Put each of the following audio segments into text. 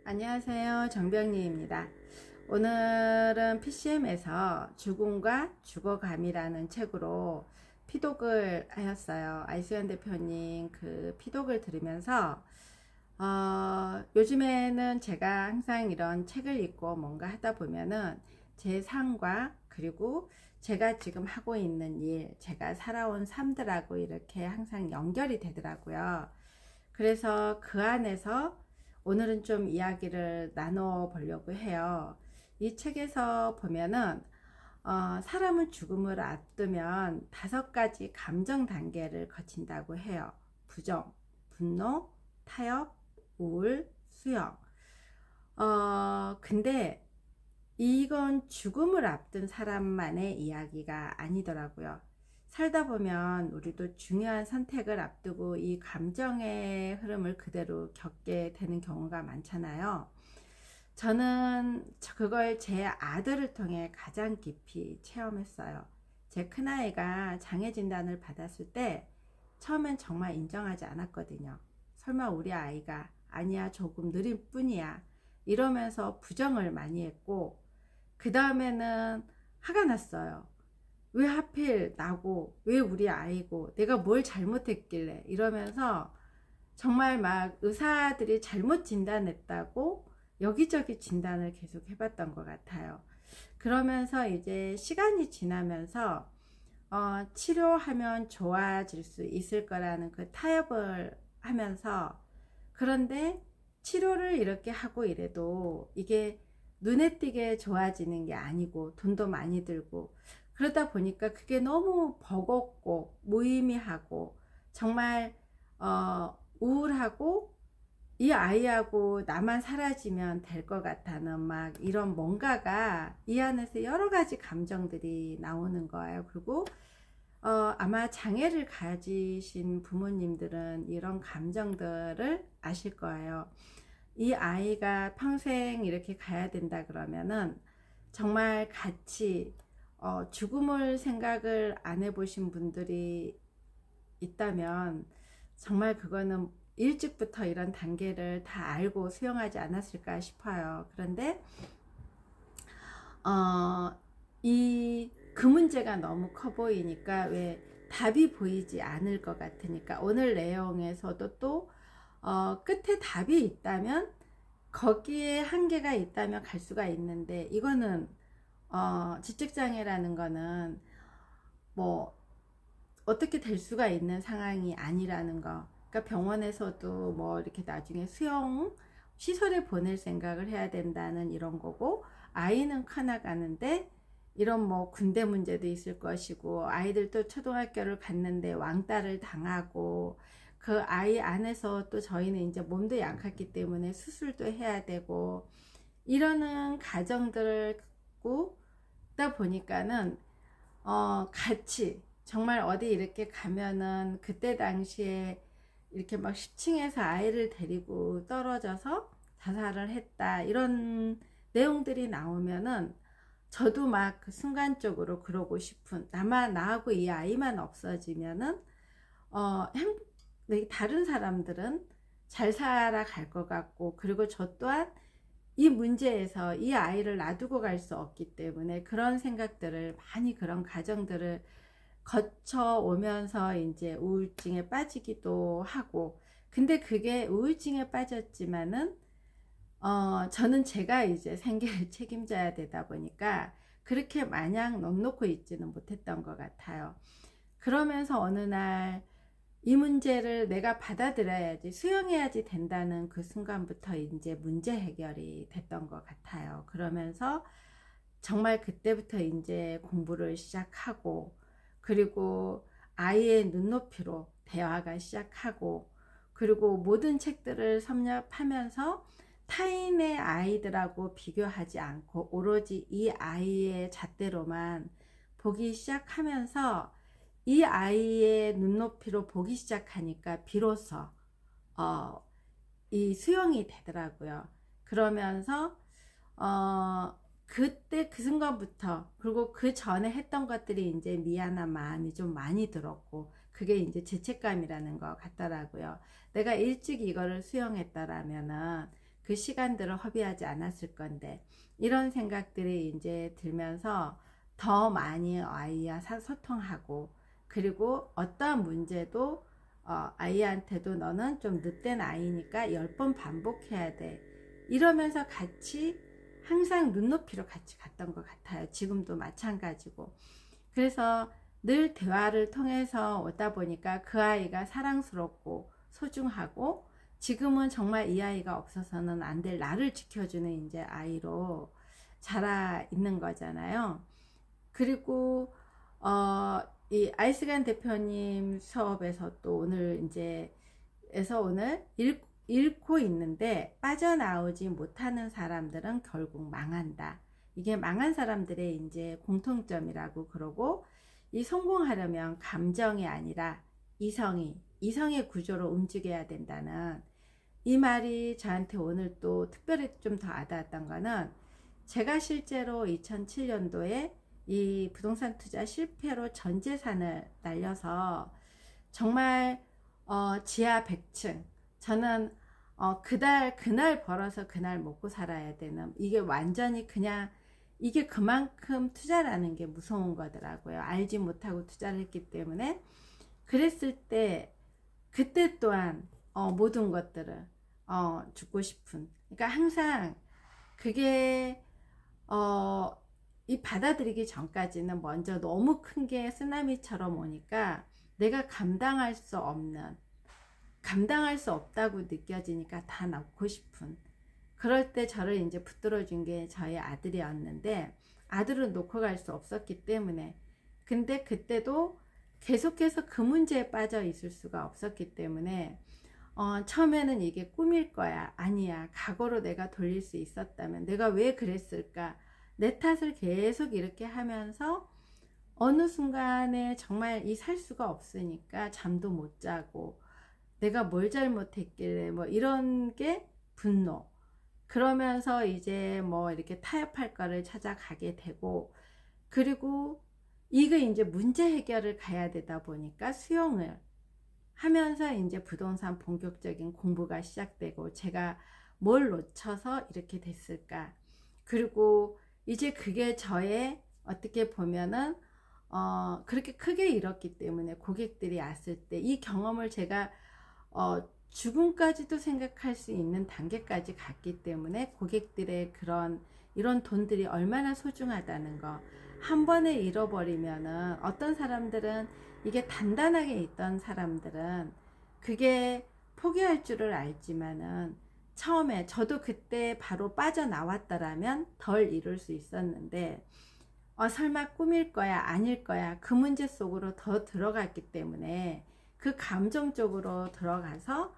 안녕하세요, 정병리입니다. 오늘은 PCM에서 죽음과 죽어감이라는 책으로 피독을 하였어요. 아이수연 대표님 그 피독을 들으면서 요즘에는 제가 항상 이런 책을 읽고 뭔가 하다 보면은 제 삶과 그리고 제가 지금 하고 있는 일, 제가 살아온 삶들하고 이렇게 항상 연결이 되더라고요. 그래서 그 안에서 오늘은 좀 이야기를 나눠 보려고 해요. 이 책에서 보면은 사람은 죽음을 앞두면 5가지 감정 단계를 거친다고 해요. 부정, 분노, 타협, 우울, 수용. 근데 이건 죽음을 앞둔 사람만의 이야기가 아니더라고요. 살다 보면 우리도 중요한 선택을 앞두고 이 감정의 흐름을 그대로 겪게 되는 경우가 많잖아요. 저는 그걸 제 아들을 통해 가장 깊이 체험했어요. 제 큰아이가 장애 진단을 받았을 때 처음엔 정말 인정하지 않았거든요. 설마 우리 아이가 아니야, 조금 느릴 뿐이야, 이러면서 부정을 많이 했고, 그 다음에는 화가 났어요. 왜 하필 나고, 왜 우리 아이고, 내가 뭘 잘못했길래, 이러면서 정말 막 의사들이 잘못 진단했다고 여기저기 진단을 계속 해봤던 것 같아요. 그러면서 이제 시간이 지나면서 치료하면 좋아질 수 있을 거라는 그 타협을 하면서, 그런데 치료를 이렇게 하고 이래도 이게 눈에 띄게 좋아지는 게 아니고 돈도 많이 들고, 그러다 보니까 그게 너무 버겁고 무의미하고 정말 우울하고, 이 아이하고 나만 사라지면 될 것 같다는 막 이런 뭔가가 이 안에서 여러 가지 감정들이 나오는 거예요. 그리고 아마 장애를 가지신 부모님들은 이런 감정들을 아실 거예요. 이 아이가 평생 이렇게 가야 된다 그러면은 정말 같이 죽음을 생각을 안 해보신 분들이 있다면 정말 그거는 일찍부터 이런 단계를 다 알고 수용하지 않았을까 싶어요. 그런데 그 문제가 너무 커 보이니까, 왜 답이 보이지 않을 것 같으니까, 오늘 내용에서도 또 끝에 답이 있다면, 거기에 한계가 있다면 갈 수가 있는데, 이거는 지적장애라는 거는 뭐 어떻게 될 수가 있는 상황이 아니라는 거. 그러니까 병원에서도 뭐 이렇게 나중에 수용 시설에 보낼 생각을 해야 된다는 이런 거고, 아이는 커나가는데 이런 뭐 군대 문제도 있을 것이고, 아이들도 초등학교를 갔는데 왕따를 당하고, 그 아이 안에서 또 저희는 이제 몸도 약했기 때문에 수술도 해야 되고, 이러는 가정들을 갖고 있다 보니까는 같이 정말 어디 이렇게 가면은 그때 당시에 이렇게 막 10층에서 아이를 데리고 떨어져서 자살을 했다, 이런 내용들이 나오면은 저도 막 그 순간적으로 그러고 싶은, 나하고 이 아이만 없어지면은 다른 사람들은 잘 살아갈 것 같고, 그리고 저 또한 이 문제에서 이 아이를 놔두고 갈 수 없기 때문에 그런 생각들을 많이, 그런 가정들을 거쳐오면서 이제 우울증에 빠지기도 하고. 근데 그게 우울증에 빠졌지만은 저는 제가 이제 생계를 책임져야 되다 보니까 그렇게 마냥 넉놓고 있지는 못했던 것 같아요. 그러면서 어느 날 이 문제를 내가 받아들여야지, 수용해야지 된다는 그 순간부터 이제 문제 해결이 됐던 것 같아요. 그러면서 정말 그때부터 이제 공부를 시작하고, 그리고 아이의 눈높이로 대화가 시작하고, 그리고 모든 책들을 섭렵하면서 타인의 아이들하고 비교하지 않고 오로지 이 아이의 잣대로만 보기 시작하면서, 이 아이의 눈높이로 보기 시작하니까 비로소 이 수용이 되더라고요. 그러면서 그때 그 순간부터, 그리고 그 전에 했던 것들이 이제 미안한 마음이 좀 많이 들었고, 그게 이제 죄책감이라는 것 같더라고요. 내가 일찍 이거를 수용했다라면은 그 시간들을 허비하지 않았을 건데, 이런 생각들이 이제 들면서 더 많이 아이와 소통하고, 그리고 어떠한 문제도 아이한테도 너는 좀 늦된 아이니까 10번 반복해야 돼, 이러면서 같이 항상 눈높이로 같이 갔던 것 같아요. 지금도 마찬가지고. 그래서 늘 대화를 통해서 오다 보니까 그 아이가 사랑스럽고 소중하고, 지금은 정말 이 아이가 없어서는 안 될 나를 지켜주는 이제 아이로 자라 있는 거잖아요. 그리고 이 아이스간 대표님 수업에서 또 오늘 오늘 잃고 있는데, 빠져나오지 못하는 사람들은 결국 망한다. 이게 망한 사람들의 이제 공통점이라고 그러고, 이 성공하려면 감정이 아니라 이성의 구조로 움직여야 된다는 이 말이 저한테 오늘 또 특별히 좀 더 와닿았던 거는, 제가 실제로 2007년도에 이 부동산 투자 실패로 전 재산을 날려서 정말 지하 100층, 저는 그날 벌어서 그날 먹고 살아야 되는, 이게 완전히 그냥 이게 그만큼 투자라는 게 무서운 거더라고요. 알지 못하고 투자를 했기 때문에. 그랬을 때 그때 또한 모든 것들을 죽고 싶은, 그러니까 항상 그게 이 받아들이기 전까지는 먼저 너무 큰 게 쓰나미처럼 오니까 내가 감당할 수 없다고 느껴지니까 다 낳고 싶은, 그럴 때 저를 이제 붙들어 준 게 저희 아들이었는데, 아들은 놓고 갈 수 없었기 때문에, 근데 그때도 계속해서 그 문제에 빠져 있을 수가 없었기 때문에 처음에는 이게 꿈일 거야, 아니야, 과거로 내가 돌릴 수 있었다면 내가 왜 그랬을까, 내 탓을 계속 이렇게 하면서 어느 순간에 정말 살 수가 없으니까 잠도 못 자고, 내가 뭘 잘못했길래 뭐 이런 게 분노, 그러면서 이제 뭐 이렇게 타협할 거를 찾아가게 되고, 그리고 이게 이제 문제 해결을 가야 되다 보니까 수용을 하면서 이제 부동산 본격적인 공부가 시작되고, 제가 뭘 놓쳐서 이렇게 됐을까, 그리고 이제 그게 저의 어떻게 보면은 그렇게 크게 잃었기 때문에 고객들이 왔을 때 이 경험을 제가 죽음까지도 생각할 수 있는 단계까지 갔기 때문에, 고객들의 이런 돈들이 얼마나 소중하다는 거 한 번에 잃어버리면은, 어떤 사람들은 이게 단단하게 있던 사람들은 그게 포기할 줄을 알지만은, 처음에 저도 그때 바로 빠져나왔더라면 덜 이룰 수 있었는데, 설마 꿈일 거야 아닐 거야, 그 문제 속으로 더 들어갔기 때문에 그 감정 쪽으로 들어가서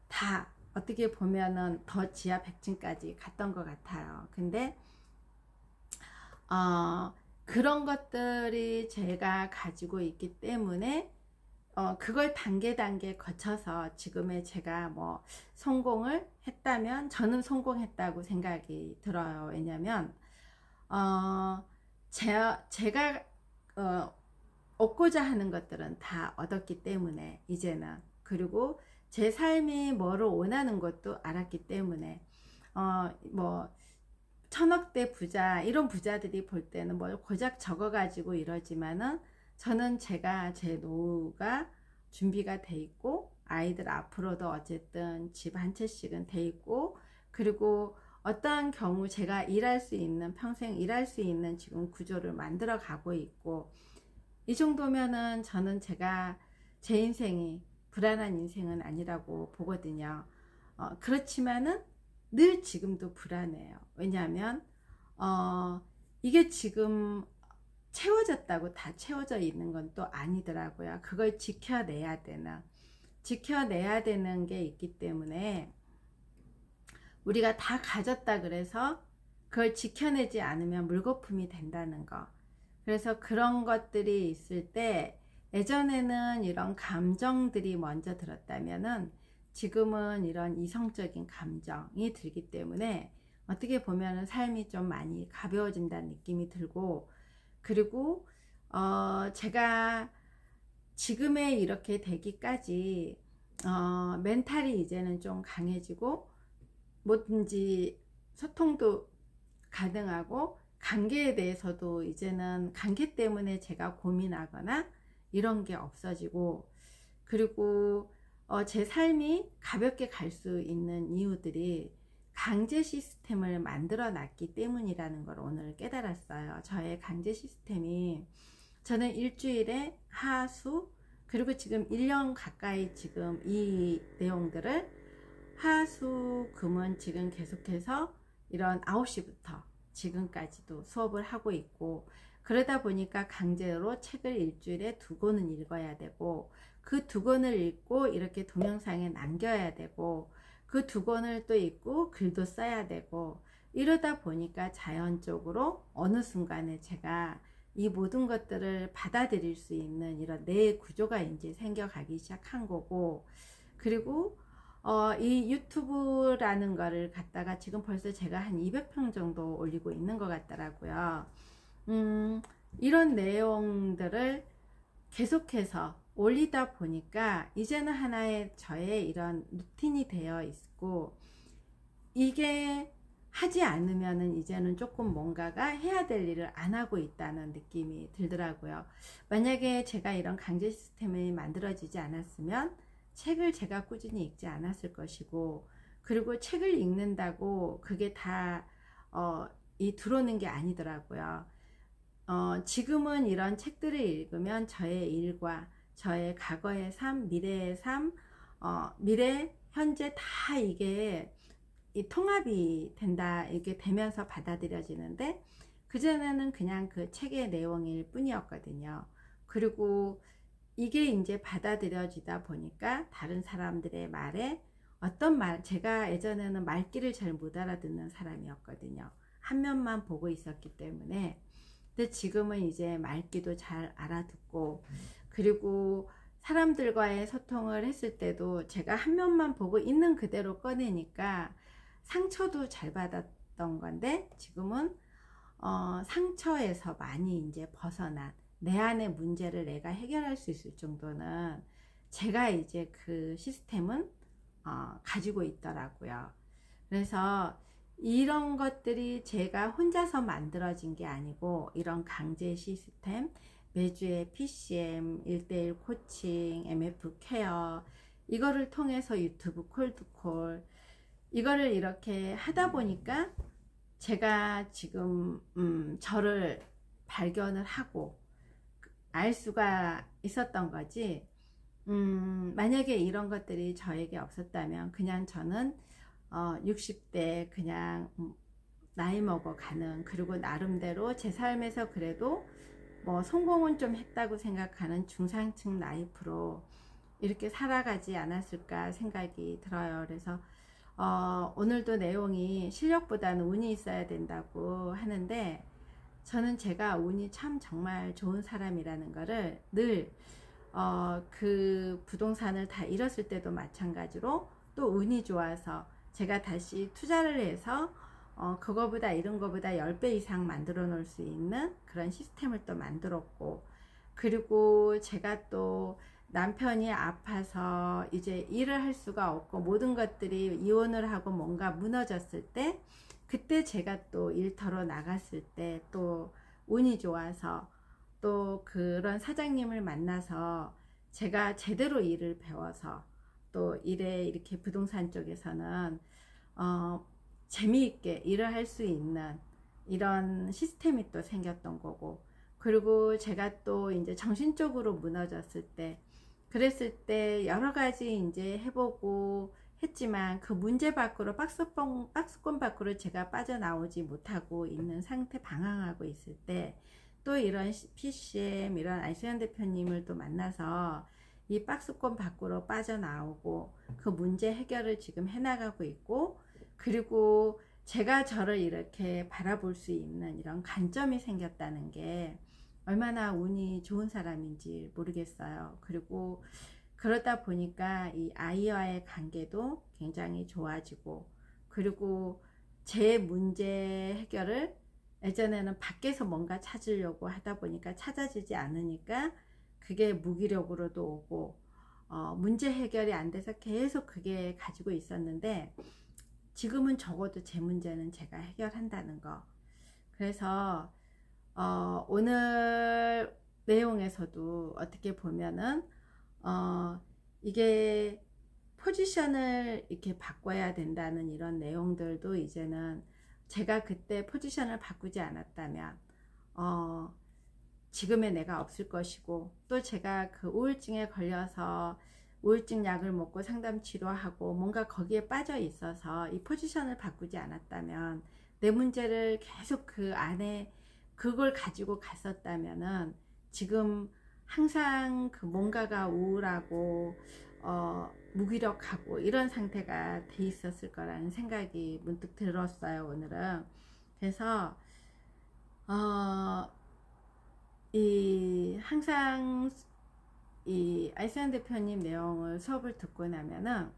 다 어떻게 보면은 더 지하 100층까지 갔던 것 같아요. 근데 그런 것들이 제가 가지고 있기 때문에 그걸 단계 거쳐서 지금의 제가 뭐 성공을 했다면, 저는 성공했다고 생각이 들어요. 왜냐면 제가 얻고자 하는 것들은 다 얻었기 때문에 이제는, 그리고 제 삶이 뭐를 원하는 것도 알았기 때문에, 뭐 1000억대 부자, 이런 부자들이 볼 때는 뭘 고작 적어 가지고 이러지만은, 저는 제 노후가 준비가 돼 있고, 아이들 앞으로도 어쨌든 집 한 채씩은 돼 있고, 그리고 어떠한 경우 제가 평생 일할 수 있는 지금 구조를 만들어 가고 있고, 이 정도면은 저는 제 인생이 불안한 인생은 아니라고 보거든요. 그렇지만은 늘 지금도 불안해요. 왜냐하면 이게 지금 채워졌다고 다 채워져 있는 건 또 아니더라고요. 그걸 지켜내야 되는 게 있기 때문에, 우리가 다 가졌다 그래서 그걸 지켜내지 않으면 물거품이 된다는 거. 그래서 그런 것들이 있을 때, 예전에는 이런 감정들이 먼저 들었다면은 지금은 이런 이성적인 감정이 들기 때문에, 어떻게 보면은 삶이 좀 많이 가벼워진다는 느낌이 들고, 그리고 제가 지금에 이렇게 되기까지 멘탈이 이제는 좀 강해지고, 뭐든지 소통도 가능하고, 관계에 대해서도 이제는 관계 때문에 제가 고민하거나 이런 게 없어지고, 그리고 제 삶이 가볍게 갈 수 있는 이유들이 강제 시스템을 만들어 놨기 때문이라는 걸 오늘 깨달았어요. 저의 강제 시스템이, 저는 일주일에 하수, 그리고 지금 1년 가까이 지금 이 내용들을 하수 금은 지금 계속해서 이런 9시부터 지금까지도 수업을 하고 있고, 그러다 보니까 강제로 책을 일주일에 2권은 읽어야 되고, 그 2권을 읽고 이렇게 동영상에 남겨야 되고, 그 2권을 또 읽고 글도 써야 되고, 이러다 보니까 자연적으로 어느 순간에 제가 이 모든 것들을 받아들일 수 있는 이런 뇌의 구조가 이제 생겨가기 시작한 거고, 그리고 이 유튜브라는 거를 갖다가 지금 벌써 제가 한 200평 정도 올리고 있는 것 같더라고요. 이런 내용들을 계속해서 올리다 보니까 이제는 하나의 저의 이런 루틴이 되어 있고, 이게 하지 않으면은 이제는 조금 뭔가가 해야 될 일을 안 하고 있다는 느낌이 들더라고요. 만약에 제가 이런 강제 시스템이 만들어지지 않았으면 책을 제가 꾸준히 읽지 않았을 것이고, 그리고 책을 읽는다고 그게 다 들어오는 게 아니더라고요. 지금은 이런 책들을 읽으면 저의 일과 저의 과거의 삶, 미래의 삶, 미래, 현재 다 이게 이 통합이 된다, 이게 되면서 받아들여지는데, 그전에는 그냥 그 책의 내용일 뿐이었거든요. 그리고 이게 이제 받아들여지다 보니까 다른 사람들의 말에 어떤 말, 제가 예전에는 말귀를 잘 못 알아듣는 사람이었거든요. 한 면만 보고 있었기 때문에. 근데 지금은 이제 말귀도 잘 알아듣고, 그리고 사람들과의 소통을 했을 때도 제가 한 면만 보고 있는 그대로 꺼내니까 상처도 잘 받았던 건데, 지금은 상처에서 많이 이제 벗어난, 내 안의 문제를 내가 해결할 수 있을 정도는 제가 이제 그 시스템은 가지고 있더라고요. 그래서 이런 것들이 제가 혼자서 만들어진 게 아니고, 이런 강제 시스템, 매주의 PCM, 1:1 코칭, MF 케어, 이거를 통해서 유튜브 콜드콜, 이거를 이렇게 하다 보니까 제가 지금 저를 발견을 하고 알 수가 있었던 거지. 만약에 이런 것들이 저에게 없었다면 그냥 저는 60대 그냥 나이 먹어 가는, 그리고 나름대로 제 삶에서 그래도 뭐 성공은 좀 했다고 생각하는 중상층 라이프로 이렇게 살아가지 않았을까 생각이 들어요. 그래서 오늘도 내용이 실력보다는 운이 있어야 된다고 하는데, 저는 제가 운이 참 정말 좋은 사람이라는 거를 늘 그 부동산을 다 잃었을 때도 마찬가지로, 또 운이 좋아서 제가 다시 투자를 해서 그거보다 이런 거보다 10배 이상 만들어 놓을 수 있는 그런 시스템을 또 만들었고, 그리고 제가 또 남편이 아파서 이제 일을 할 수가 없고 모든 것들이 이혼을 하고 뭔가 무너졌을 때, 그때 제가 또 일터로 나갔을 때 또 운이 좋아서 또 그런 사장님을 만나서 제가 제대로 일을 배워서 또 일에 이렇게 부동산 쪽에서는 재미있게 일을 할 수 있는 이런 시스템이 또 생겼던 거고, 그리고 제가 또 이제 정신적으로 무너졌을 때, 그랬을 때 여러 가지 이제 해보고 했지만 그 문제 밖으로, 박스권 밖으로 제가 빠져나오지 못하고 있는 상태, 방황하고 있을 때, 또 이런 PCM, 이런 알수연 대표님을 또 만나서 이 박스권 밖으로 빠져나오고 그 문제 해결을 지금 해나가고 있고, 그리고 제가 저를 이렇게 바라볼 수 있는 이런 관점이 생겼다는 게 얼마나 운이 좋은 사람인지 모르겠어요. 그리고 그러다 보니까 이 아이와의 관계도 굉장히 좋아지고, 그리고 제 문제 해결을 예전에는 밖에서 뭔가 찾으려고 하다 보니까 찾아지지 않으니까 그게 무기력으로도 오고, 문제 해결이 안 돼서 계속 그게 가지고 있었는데, 지금은 적어도 제 문제는 제가 해결한다는 거. 그래서 오늘 내용에서도 어떻게 보면은 이게 포지션을 이렇게 바꿔야 된다는 이런 내용들도 이제는 제가 그때 포지션을 바꾸지 않았다면 지금의 내가 없을 것이고, 또 제가 그 우울증에 걸려서 우울증 약을 먹고 상담 치료하고 뭔가 거기에 빠져 있어서 이 포지션을 바꾸지 않았다면, 내 문제를 계속 그 안에 그걸 가지고 갔었다면은 지금 항상 그 뭔가가 우울하고 무기력하고 이런 상태가 돼 있었을 거라는 생각이 문득 들었어요, 오늘은. 그래서 항상 이 알찬 대표님 내용을 수업을 듣고 나면은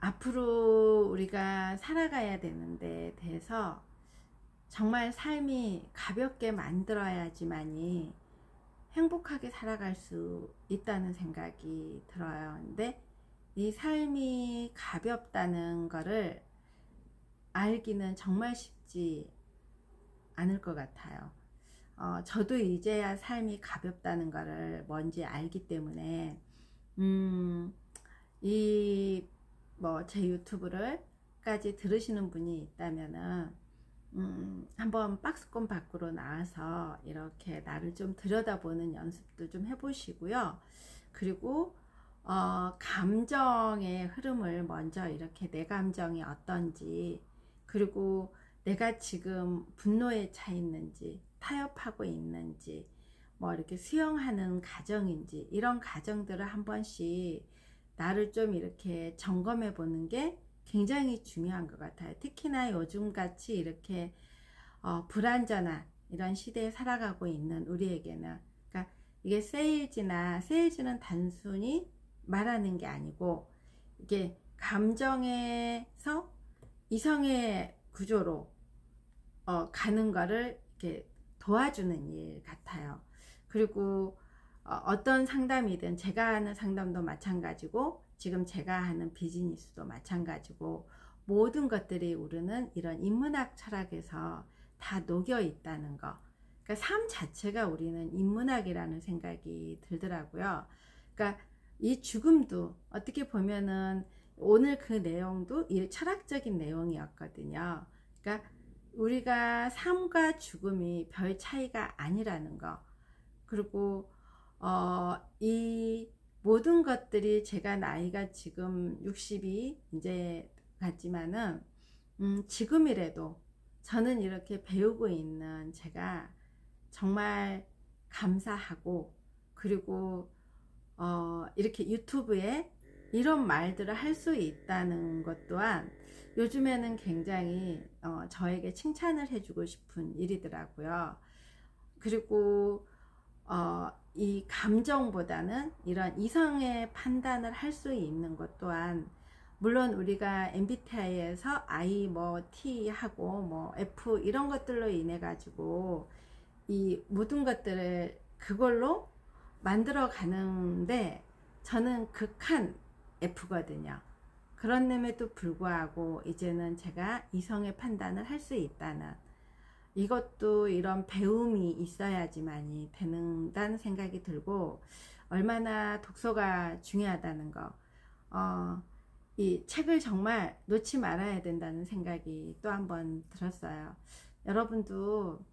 앞으로 우리가 살아가야 되는데 대해서 정말 삶이 가볍게 만들어야지만이 행복하게 살아갈 수 있다는 생각이 들어요. 근데 이 삶이 가볍다는 거를 알기는 정말 쉽지 않을 것 같아요. 저도 이제야 삶이 가볍다는 거를 뭔지 알기 때문에 이 뭐 제 유튜브를 까지 들으시는 분이 있다면은 한번 박스권 밖으로 나와서 이렇게 나를 좀 들여다보는 연습도 좀 해보시고요. 그리고 감정의 흐름을 먼저 이렇게 내 감정이 어떤지, 그리고 내가 지금 분노에 차 있는지, 타협하고 있는지, 뭐 이렇게 수용하는 가정인지, 이런 가정들을 한 번씩 나를 좀 이렇게 점검해 보는 게 굉장히 중요한 것 같아요. 특히나 요즘같이 이렇게 불안전한 이런 시대에 살아가고 있는 우리에게는, 그러니까 이게 세일즈는 단순히 말하는 게 아니고, 이게 감정에서 이성의 구조로 가는 거를 이렇게 도와주는 일 같아요. 그리고 어떤 상담이든, 제가 하는 상담도 마찬가지고 지금 제가 하는 비즈니스도 마찬가지고, 모든 것들이 우리는 이런 인문학 철학에서 다 녹여 있다는 거. 그러니까 삶 자체가 우리는 인문학이라는 생각이 들더라고요. 그러니까 이 죽음도 어떻게 보면은 오늘 그 내용도 이 철학적인 내용이었거든요. 그러니까 우리가 삶과 죽음이 별 차이가 아니라는 거. 그리고 이 모든 것들이, 제가 나이가 지금 60이 이제 같지만은 지금이라도 저는 이렇게 배우고 있는 제가 정말 감사하고, 그리고 이렇게 유튜브에 이런 말들을 할 수 있다는 것 또한 요즘에는 굉장히 저에게 칭찬을 해주고 싶은 일이더라고요. 그리고 이 감정보다는 이런 이성의 판단을 할 수 있는 것 또한, 물론 우리가 MBTI에서 I 뭐 T 하고 뭐 F 이런 것들로 인해 가지고 이 모든 것들을 그걸로 만들어 가는데, 저는 극한 F거든요. 그런 놈에도 불구하고 이제는 제가 이성의 판단을 할 수 있다는, 이것도 이런 배움이 있어야지만이 되는다는 생각이 들고, 얼마나 독서가 중요하다는 거, 이 책을 정말 놓지 말아야 된다는 생각이 또 한 번 들었어요. 여러분도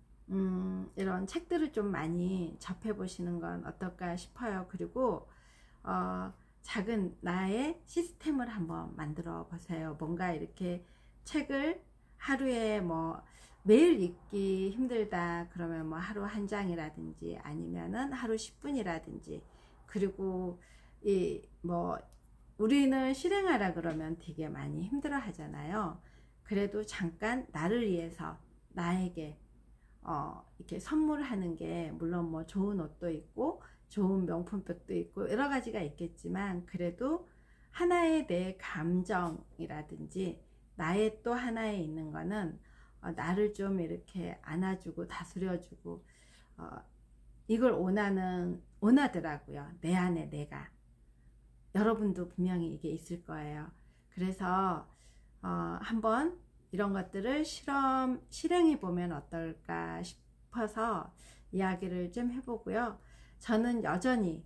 이런 책들을 좀 많이 접해 보시는 건 어떨까 싶어요. 그리고 작은 나의 시스템을 한번 만들어 보세요. 뭔가 이렇게 책을 하루에 뭐 매일 읽기 힘들다 그러면 뭐 하루 한 장이라든지, 아니면은 하루 10분이라든지, 그리고 이 뭐 우리는 실행하라 그러면 되게 많이 힘들어 하잖아요. 그래도 잠깐 나를 위해서, 나에게 이렇게 선물하는 게, 물론 뭐 좋은 옷도 있고 좋은 명품백도 있고 여러 가지가 있겠지만, 그래도 하나의 내 감정이라든지 나의 또 하나에 있는 거는 나를 좀 이렇게 안아주고 다스려주고, 이걸 원하더라고요. 내 안에 내가. 여러분도 분명히 이게 있을 거예요. 그래서 한번 이런 것들을 실행해 보면 어떨까 싶어서 이야기를 좀 해보고요. 저는 여전히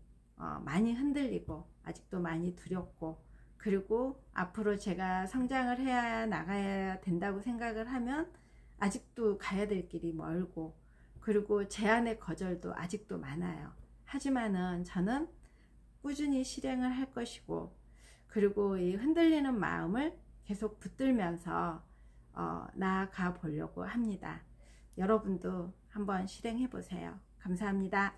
많이 흔들리고 아직도 많이 두렵고, 그리고 앞으로 제가 성장을 해야 나가야 된다고 생각을 하면 아직도 가야 될 길이 멀고, 그리고 제안의 거절도 아직도 많아요. 하지만은 저는 꾸준히 실행을 할 것이고, 그리고 이 흔들리는 마음을 계속 붙들면서 나아가 보려고 합니다. 여러분도 한번 실행해 보세요. 감사합니다.